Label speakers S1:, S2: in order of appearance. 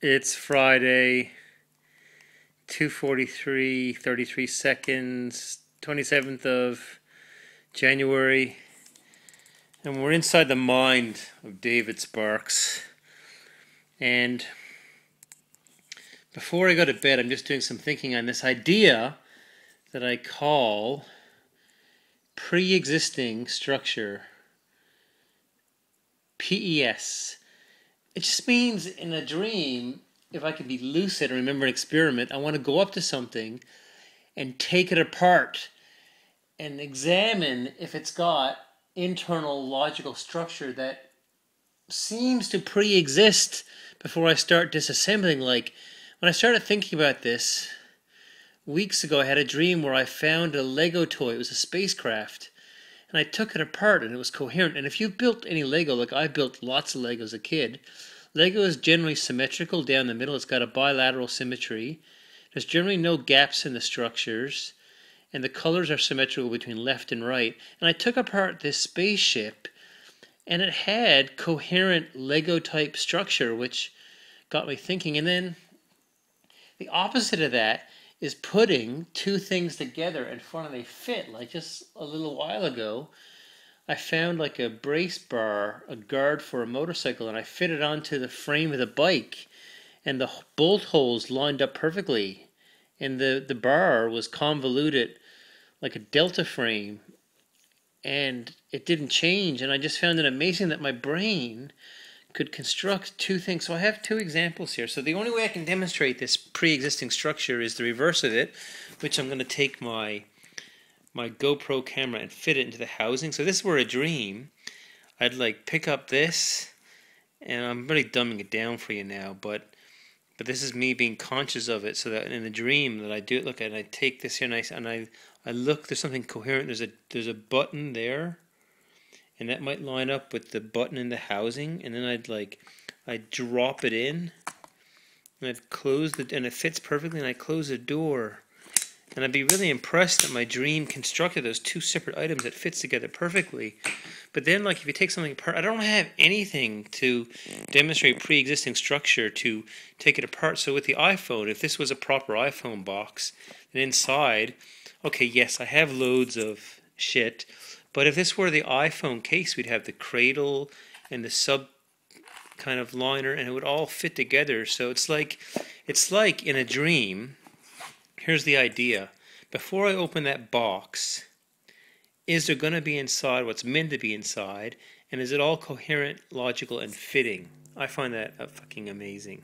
S1: It's Friday, 2:43, 33 seconds, 27th of January, and we're inside the mind of David Sparks. And before I go to bed, I'm just doing some thinking on this idea that I call pre-existing structure, PES. It just means in a dream, if I can be lucid and remember an experiment, I want to go up to something and take it apart and examine if it's got internal logical structure that seems to pre-exist before I start disassembling. Like when I started thinking about this weeks ago, I had a dream where I found a Lego toy. It was a spacecraft, and I took it apart and it was coherent. And if you've built any Lego, like I built lots of Lego as a kid, Lego is generally symmetrical down the middle. It's got a bilateral symmetry. There's generally no gaps in the structures, and the colors are symmetrical between left and right. And I took apart this spaceship, and it had coherent Lego type structure, which got me thinking. And then the opposite of that is putting two things together and finally they fit. Like just a little while ago, I found like a brace bar, a guard for a motorcycle, and I fit it onto the frame of the bike, and the bolt holes lined up perfectly. And the bar was convoluted like a delta frame, and it didn't change. And I just found it amazing that my brain could construct two things. So I have two examples here. So the only way I can demonstrate this pre-existing structure is the reverse of it, which I'm going to take my GoPro camera and fit it into the housing. So this were a dream. I'd like pick up this, and I'm really dumbing it down for you now, but this is me being conscious of it, so that in the dream that I do it, look at it, I take this here and I look, there's something coherent, there's a button there, and that might line up with the button in the housing, and then I'd drop it in, and I'd close and it fits perfectly, and I close the door. And I'd be really impressed that my dream constructed those two separate items that fits together perfectly. But then, like, if you take something apart, I don't have anything to demonstrate pre-existing structure to take it apart. So with the iPhone, if this was a proper iPhone box, then inside, okay, yes, I have loads of shit. But if this were the iPhone case, we'd have the cradle and the sub kind of liner, and it would all fit together. So it's like in a dream. Here's the idea. Before I open that box, is there going to be inside what's meant to be inside? And is it all coherent, logical, and fitting? I find that fucking amazing.